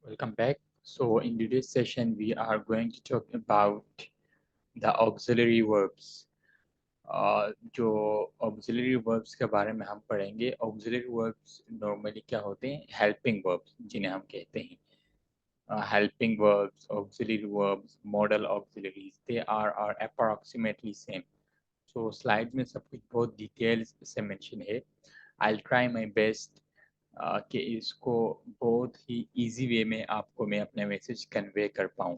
Welcome back. So in today's session, we are going to talk about the auxiliary verbs. जो auxiliary verbs के बारे में हम पढ़ेंगे. Auxiliary verbs normally क्या होते हैं? Helping verbs जिन्हें हम कहते हैं. Helping verbs, auxiliary verbs, modal auxiliaries, they are approximately same. So slide में सब कुछ बहुत डिटेल्स से मेंशन है. I'll try my best कि इसको बहुत ही इजी वे में आपको मैं अपना मैसेज कन्वे कर पाऊँ.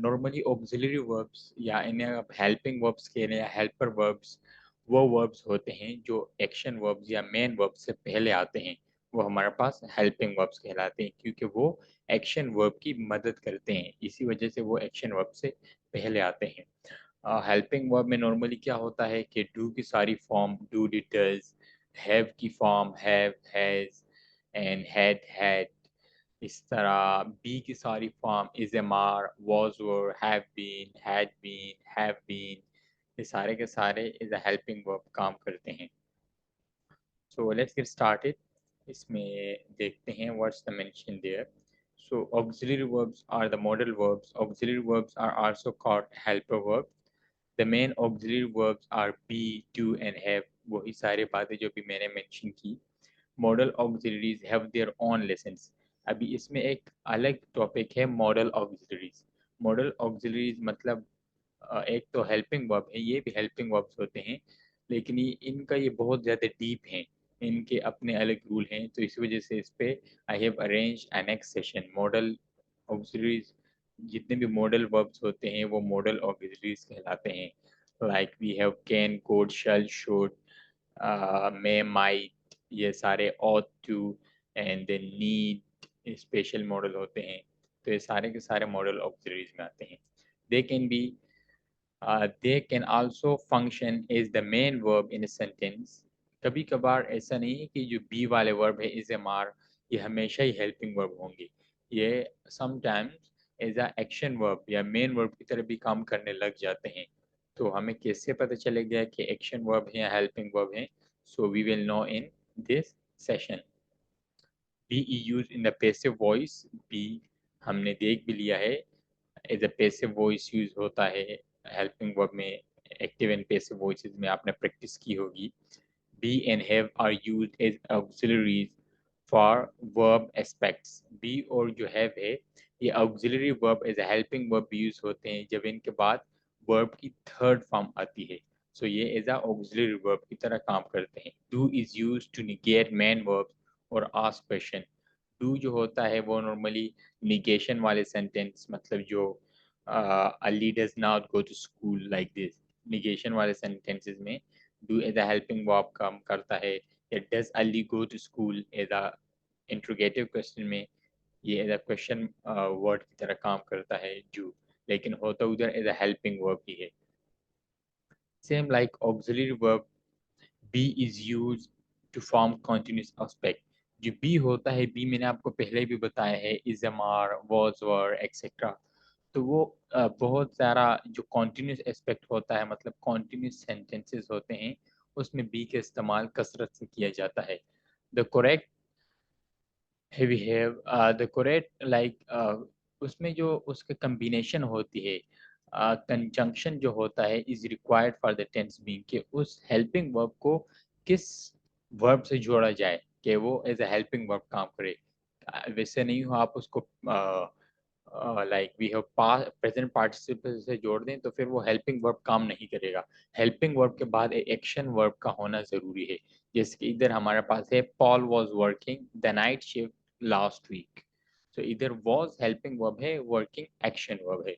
नॉर्मली ऑक्सिलरी वर्ब्स या इन्हें आप हेल्पिंग वर्ब्स कह रहे हैं या हेल्पर वर्ब्स, वो वर्ब्स होते हैं जो एक्शन वर्ब्स या मेन वर्ब्स से पहले आते हैं. वो हमारे पास हेल्पिंग वर्ब्स कहलाते हैं क्योंकि वो एक्शन वर्ब की मदद करते हैं. इसी वजह से वो एक्शन वर्ब से पहले आते हैं. हेल्पिंग वर्ब में नॉर्मली क्या होता है कि डू की सारी form do did does, have की form have has and had. इस तरह बी की सारी form is am are was were have been, ये सारे के सारे इज अ हेल्पिंग वर्ब काम करते हैं. So let's get started. इसमें देखते हैं what's the mention there. So auxiliary verbs are the modal verbs. Auxiliary verbs are also called helper verbs. The main auxiliary verbs are be, do and have. वही सारी बातें जो भी मैंने mention की. Model auxiliaries have their own lessons. अभी इसमें एक अलग टॉपिक है मॉडल ऑक्सिलरीज. मॉडल ऑक्सिलरीज मतलब एक तो हेल्पिंग वर्ब है, ये भी हेल्पिंग वर्ब्स होते हैं, लेकिन इनका ये बहुत ज़्यादा डीप है. इनके अपने अलग रूल हैं, तो इस वजह से इस पे I have arrange a next session. Model auxiliaries, जितने भी मॉडल वर्ब्स होते हैं वो मॉडल ऑक्सिलरीज कहलाते हैं. Like we have can, could, shall, should, may, might, ये सारे ought to and then need special modal होते हैं. तो ये सारे के सारे मॉडल ऑक्सिलरीज में आते हैं. They can be they can also function as the main verb in a sentence. कभी कभार ऐसा नहीं है कि जो बी वाले वर्ब है इज एम आर, ये हमेशा ही हेल्पिंग वर्ब होंगे. ये sometimes as a action verb या मेन वर्ब की तरह भी काम करने लग जाते हैं. तो हमें कैसे पता चलेगा कि एक्शन वर्ब है या हेल्पिंग वर्ब है? So we will know in this session. Be used in the passive voice. Be हमने देख भी लिया है, as a passive voice used होता है हेल्पिंग वर्ब में. एक्टिव एंड पैसिव वॉइसेस में आपने प्रैक्टिस की होगी. be and have are used as auxiliaries for verb aspects. be और जो have है, ये auxiliary verb as a helping verb use होते हैं जब इनके बाद verb की थर्ड फॉर्म आती है. so ये as a auxiliary verb की तरह काम करते हैं. do is used to negate main verbs और ask question. डू जो होता है वो नॉर्मली निगेशन वाले सेंटेंस, मतलब जो Ali does not go to school like this, negation वाले सेंटेंसेस में do as a helping verb काम करता है. या does Ali go to school as a interrogative question में, ये एज अ क्वेश्चन वर्ड की तरह काम करता है डू, लेकिन होता उधर एज अ हेल्पिंग वर्ब ही है. Same like auxiliary verb, be is used to form continuous aspect. जो be होता है, be मैंने आपको पहले भी बताया है, is amar, was, were, etc. तो वो बहुत सारा जो continuous aspect होता है, मतलब continuous sentences होते हैं, उसमें be का इस्तेमाल कसरत से किया जाता है. The correct we have the correct like उसमें जो उसके कम्बिनेशन होती है, कंजंक्शन जो होता है is required for the tense being, कि उस हेल्पिंग वर्ब को किस वर्ब से जोड़ा जाए कि वो एज अ हेल्पिंग वर्ब काम करे. वैसे नहीं हो आप उसको like we have present participle से जोड़ दें तो फिर वो हेल्पिंग वर्ब काम नहीं करेगा. हेल्पिंग वर्ब के बाद एक्शन वर्ब का होना ज़रूरी है. जैसे कि इधर हमारे पास है Paul was working the night shift last week. तो इधर वाज हेल्पिंग वर्ब है, वर्किंग एक्शन वर्ब है.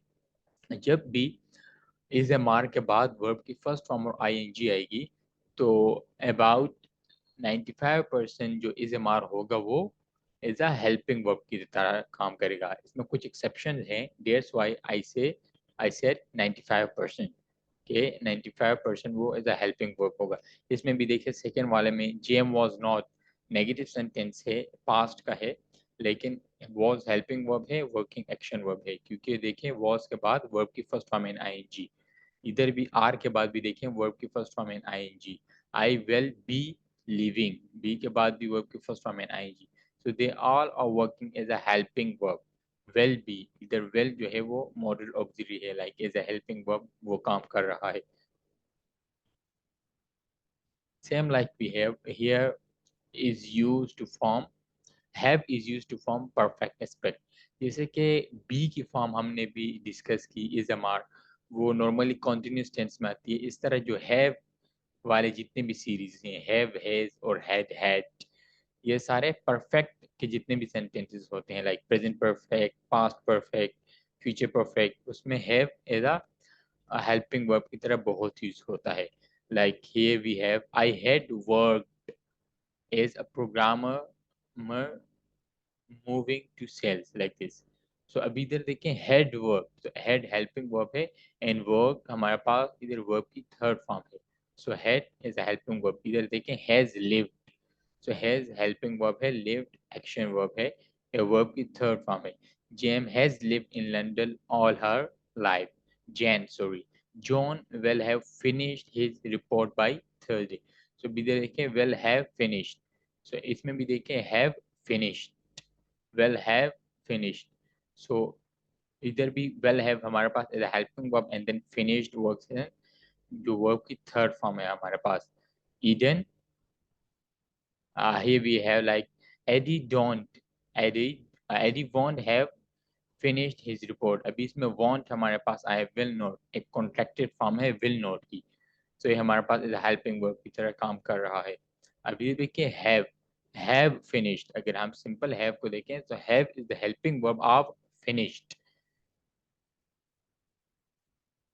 जब भी इज ए मार के बाद वर्ब की फर्स्ट फॉर्म और आईएनजी आएगी, तो अबाउट 95% जो इज एम आर होगा वो एज अ हेल्पिंग वर्ब की तरह काम करेगा. इसमें कुछ एक्सेप्शन हैं, डेट्स वाई आई सेड 95% के 95% वो एज अ हेल्पिंग वर्ब होगा. इसमें भी देखिए सेकेंड वाले में Jem was not negative sentence है, पास्ट का है, लेकिन वॉज हेल्पिंग वर्ब है, वर्किंग एक्शन वर्ब है, क्योंकि देखिए वॉज के बाद वर्ब की फर्स्ट फॉर्म इन आईएनजी. इधर भी आर के बाद भी देखें वर्ब की first form in ING. I will be living, be के बाद भी वर्ब की first form in ING. So they all are working as a helping verb. Will be, इधर वेल जो है वो मॉडल ऑक्सिलरी है, like as a helping verb वो काम कर रहा है. Same like we have here is used to form, have is used to form perfect aspect. जैसे कि be की फॉर्म हमने भी डिस्कस की is a mark, वो नॉर्मली कॉन्टिन्यूस टेंस में आती है. इस तरह जो have वाले जितने भी सीरीज हैं, have, has और had, ये सारे परफेक्ट के जितने भी सेंटेंसेस होते हैं, like present perfect, past perfect, future perfect, उसमें have as a helping verb की तरह बहुत यूज होता है. Like here we have I had work as a programmer moving to sales, like this. So अभी इधर देखें हेड वर्ब, तो हेड हेल्पिंग वर्ब है एंड वर्क हमारे पास इधर वर्ब की थर्ड फॉर्म है. So had is a helping verb. इधर देखें has lived, so has helping verb है, लिव्ड एक्शन वर्ब है, ये वर्ब की थर्ड फॉर्म है. Jem has lived in London all her life. Jane sorry, John will have finished his report by Thursday. So इधर देखें will have finished, so इसमें भी देखें have finished, will have finished. So इधर भी will have हमारे पास is a helping verb and then finished works है जो verb की third form है हमारे पास. Eden, here we have like Eddie don't, Eddie won't have finished his report. अभी इसमें won't हमारे पास आया will not, एक contracted form है will not की. So ये हमारे पास is a helping verb की तरह काम कर रहा है. अभी देखिए have finished. अगर हम simple have को देखें तो have is the helping verb of finished.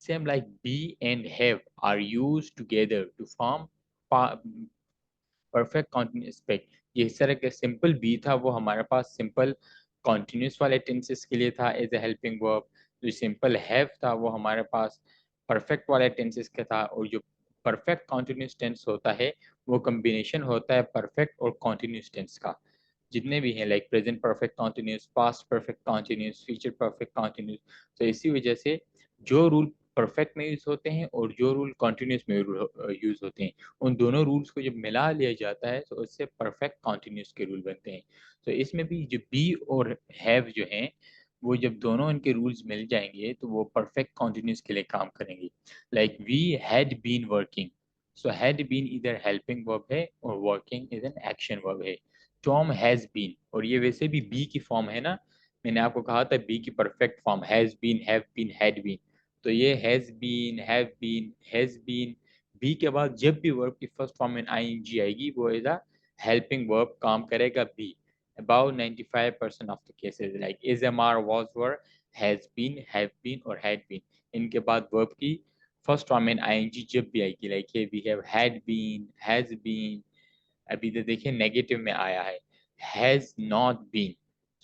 Same like be and have are used together to form perfect continuous aspect. ये इस तरह के सिंपल बी था वो हमारे पास सिंपल कॉन्टिन्यूस वाले टेंसेस के लिए था एज ए हेल्पिंग वर्ब. जो सिंपल हैव था वो हमारे पास परफेक्ट वाले टेंसेस का था. और जो परफेक्ट कॉन्टिन्यूस टेंस होता है वो कम्बिनेशन होता है परफेक्ट और कॉन्टिन्यूस टेंस का. जितने भी हैं like present perfect continuous, past perfect continuous, future perfect continuous. तो इसी वजह से जो रूल परफेक्ट में यूज होते हैं और जो रूल कॉन्टिन्यूस में यूज होते हैं, उन दोनों रूल्स को जब मिला लिया जाता है तो उससे परफेक्ट कॉन्टिन्यूस के रूल बनते हैं. तो इसमें भी जो बी और हैव जो हैं वो जब दोनों इनके रूल्स मिल जाएंगे तो वो परफेक्ट कॉन्टिन्यूस के लिए काम करेंगे. Like we had been working, so had been इधर हेल्पिंग वर्ब है और working is an action verb है. टॉम हैज बीन, और ये वैसे भी बी की फॉर्म है ना, मैंने आपको कहा था बी की perfect form has been, have been, had been. तो ये has been, have been, has been, be के बाद जब भी वर्ब की फर्स्ट फॉर्म में आईएनजी आएगी वो एज अ हेल्पिंग वर्ब काम करेगा be. About 95% of the cases like is am are was were, has been, have been और हैड बीन, इनके बाद वर्ब की फर्स्ट फॉर्म में आईएनजी जब भी आएगी like here we have had been, has been. अभी तो देखिए नेगेटिव में आया है हैज नॉट बीन.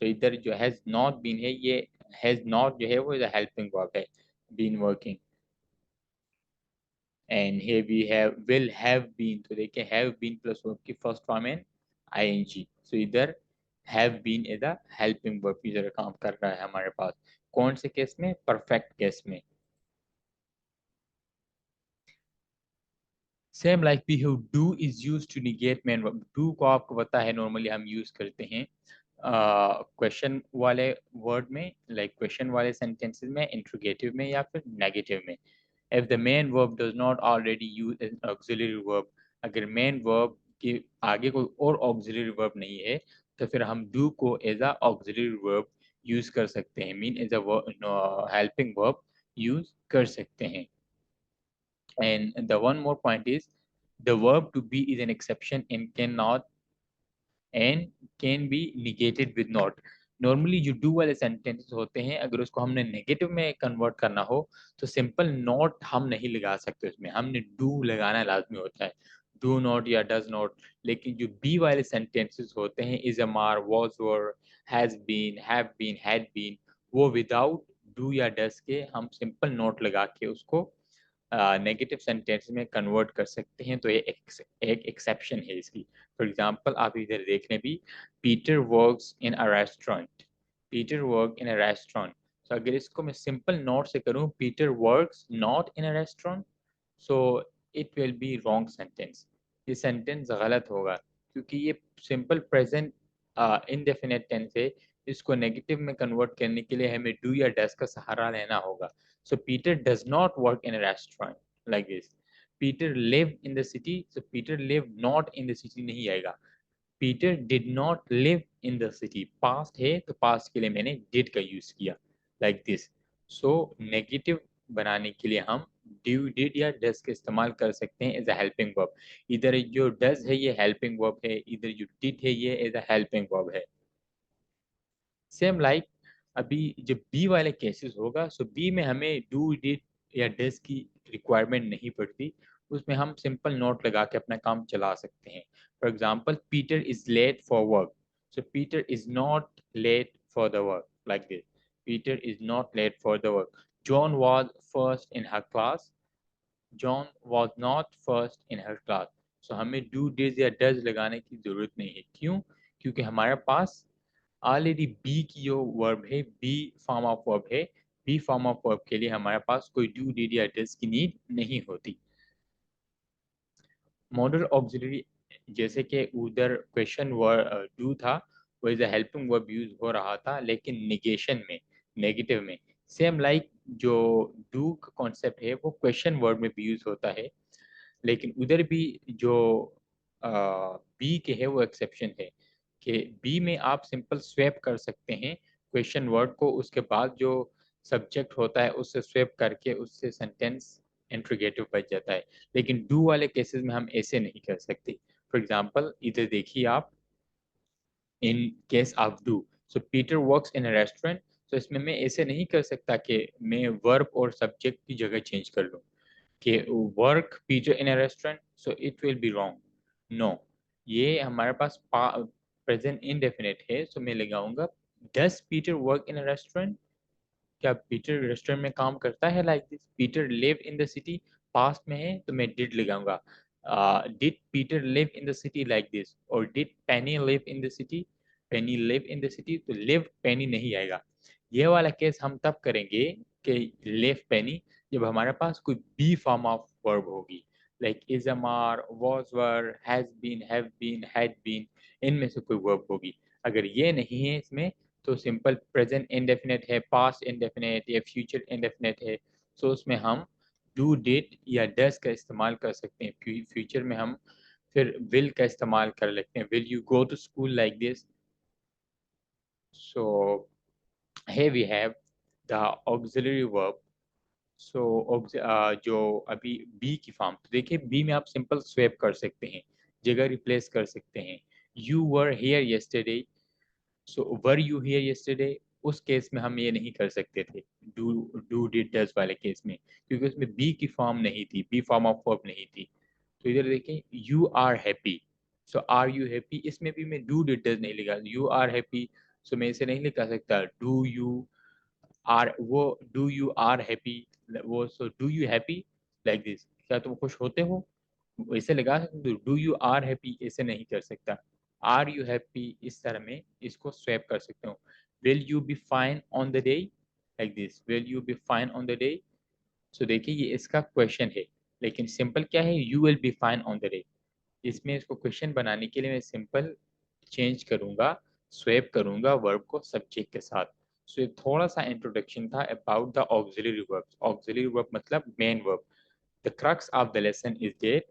तो इधर जो हैज नॉट बीन है ये हैज नॉट जो है वो हेल्पिंग वर्ब है, been working. And here we have will have been, तो देखिए have been प्लस वर्ब की फर्स्ट फॉर्म है ing. सो इधर have been is a helping verb की तरह काम कर रहा है हमारे पास. कौन से केस में? परफेक्ट केस में. सेम लाइक भी do is use to negate main verb. Do को आपको पता है नॉर्मली हम यूज करते हैं क्वेश्चन वाले वर्ड में, लाइक क्वेश्चन वाले सेंटेंसेस में, इंट्रोगेटिव में या फिर नेगेटिव में. If the main verb does not already use an auxiliary verb, अगर main verb के आगे कोई और auxiliary verb नहीं है तो फिर हम do को as a auxiliary verb use कर सकते हैं, mean as a helping verb use कर सकते हैं. And the one more point is the verb to be is an exception and cannot and can be negated with not. Normally जो do वाले sentences होते हैं अगर उसको हमने नेगेटिव में कन्वर्ट करना हो तो सिंपल नॉट हम नहीं लगा सकते, उसमें हमने डू लगाना लाजमी होता है, डू नॉट या डज नॉट. लेकिन जो बी वाले सेंटेंसेस होते हैं is am are, was were, has been, have been, had been, वो विदाउट डू या डज के हम सिंपल नॉट लगा के उसको नेगेटिव सेंटेंस में कन्वर्ट कर सकते हैं. तो ये एक एक्सेप्शन है इसकी. फॉर एग्जांपल आप इधर देख लें भी Peter works in a restaurant, Peter work in a restaurant. तो अगर इसको मैं सिंपल नॉट से करूं Peter works not in a restaurant, so it will be wrong sentence. ये सेंटेंस गलत होगा क्योंकि ये सिंपल प्रेजेंट इनडेफिनेट टेंस है, इसको नेगेटिव में कन्वर्ट करने के लिए हमें डू या डज का सहारा लेना होगा। So Peter does not work in a restaurant, like this. Peter live in the city, so Peter live not in the city नहीं आएगा। Peter did not live in the city, past है तो past के लिए मैंने did का use किया, like this. So negative बनाने के लिए हम डू, डिड या डज का इस्तेमाल कर सकते हैं एज अ हेल्पिंग वर्ब। इधर जो डज है ये हेल्पिंग वर्ब है, इधर जो डिड है ये एज अ हेल्पिंग वर्ब है। सेम लाइक अभी जब बी वाले केसेस होगा, सो बी में हमें डू, डिड या डज की रिक्वायरमेंट नहीं पड़ती, उसमें हम सिंपल नोट लगा के अपना काम चला सकते हैं। For example, Peter is late for work, so Peter is not late for the work, like this. Peter is not late for the work. John was first in her class, John was not first in her class. So हमें do, did या does लगाने की जरूरत नहीं है। क्यों? क्योंकि हमारे पास ऑलरेडी बी की जो वर्ब है, बी फॉर्म ऑफ वर्ब है, बी फॉर्म ऑफ वर्ब के लिए हमारे पास कोई डू, डिड या डज की नीड नहीं होती। मॉडल ऑक्सिलरी, जैसे कि उधर क्वेश्चन वर्ड डू था, वो is a helping verb use हो रहा था, लेकिन निगेशन में, नेगेटिव में। सेम लाइक जो डू का कॉन्सेप्ट है वो क्वेश्चन वर्ड में भी यूज होता है, लेकिन उधर भी जो बी के है वो एक्सेप्शन है कि बी में आप सिंपल स्वैप कर सकते हैं क्वेश्चन वर्ड को, उसके बाद जो सब्जेक्ट होता है उससे स्वैप करके उससे सेंटेंस इंट्रोगेटिव बच जाता है। लेकिन डू वाले केसेस में हम ऐसे नहीं कर सकते। फॉर एग्जांपल इधर देखिए आप, in case of do, so Peter works in a restaurant, तो इसमें मैं ऐसे नहीं कर सकता कि मैं वर्ब और सब्जेक्ट की जगह चेंज कर लूँ कि work Peter in a restaurant, so it will be wrong. No, ये हमारे पास प्रेजेंट इनडेफिनेट है, सो मैं लगाऊंगा does Peter work in a restaurant, क्या पीटर रेस्टोरेंट में काम करता है, like this. Peter live in the city, past में है तो मैं डिड लगाऊंगा। Did Peter live in the city, like this. और did Penny live in the city, Penny live in the city, तो लिव पेनी नहीं आएगा। ये वाला केस हम तब करेंगे कि लिव पेनी जब हमारे पास कोई बी फॉर्म ऑफ वर्ब होगी, like is am are, was were, has been, have been, had been, इनमें से कोई वर्ब होगी। अगर ये नहीं है इसमें, तो सिंपल प्रेजेंट इंडेफिनेट है, पास्ट इंडेफिनेट या फ्यूचर इंडेफिनेट है, सो उसमें हम डू, डिड या डज का इस्तेमाल कर सकते हैं। फ्यूचर में हम फिर विल का इस्तेमाल कर लेते हैं, will you go to school, like this. So here we have the auxiliary verb। So जो अभी बी की फॉर्म, तो देखिए बी में आप सिंपल स्वेप कर सकते हैं, जगह रिप्लेस कर सकते हैं। You were here yesterday, so were you here yesterday, उस केस में हम ये नहीं कर सकते थे, डू, डू डिड डज वाले केस में, क्योंकि उसमें बी की फॉर्म नहीं थी, बी फॉर्म ऑफ वर्ब नहीं थी। तो इधर देखें, you are happy, so are you happy, इसमें भी मैं डू डिड डज नहीं लिखा, यू आर हैप्पी, सो मैं इसे नहीं लिखा सकता डू यू आर, वो डू यू आर हैप्पी, वो so do you happy, like this, क्या तुम खुश होते हो, वैसे लगा सकते, डू यू आर हैप्पी ऐसे नहीं कर सकता। आर यू हैप्पी, इस तरह में इसको स्वैप कर सकते हो। Will you be fine on the day, like this, will you be fine on the day. So देखिए ये इसका क्वेश्चन है, लेकिन सिंपल क्या है, you will be fine on the day. इसमें इसको क्वेश्चन बनाने के लिए मैं सिंपल चेंज करूंगा, स्वैप करूंगा वर्ब को सब्जेक्ट के साथ। सो ये थोड़ा सा इंट्रोडक्शन था about the auxiliary verb. Auxiliary verb मतलब main verb. The crux of the lesson is that,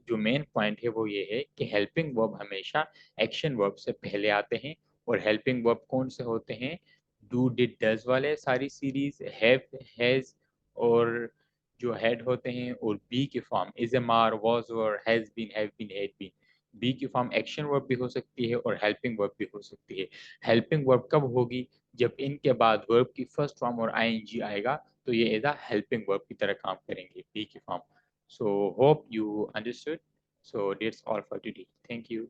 जो मेन पॉइंट है वो ये है कि हेल्पिंग वर्ब हमेशा एक्शन वर्ब से पहले आते हैं। और हेल्पिंग वर्ब कौन से होते हैं, डू, डिड, डज वाले सारी सीरीज, हैव, हैज, और जो हेड होते हैं, और बी की form is am are, was were, has been, have been, had been. Be की फॉर्म एक्शन वर्ब भी हो सकती है और हेल्पिंग वर्ब भी हो सकती है। हेल्पिंग वर्ब कब होगी, जब इनके बाद वर्ब की फर्स्ट फॉर्म और आईएनजी आएगा, तो ये एज अ हेल्पिंग वर्ब की तरह काम करेंगे, बी की form. So hope you understood. So that's all for today. Thank you.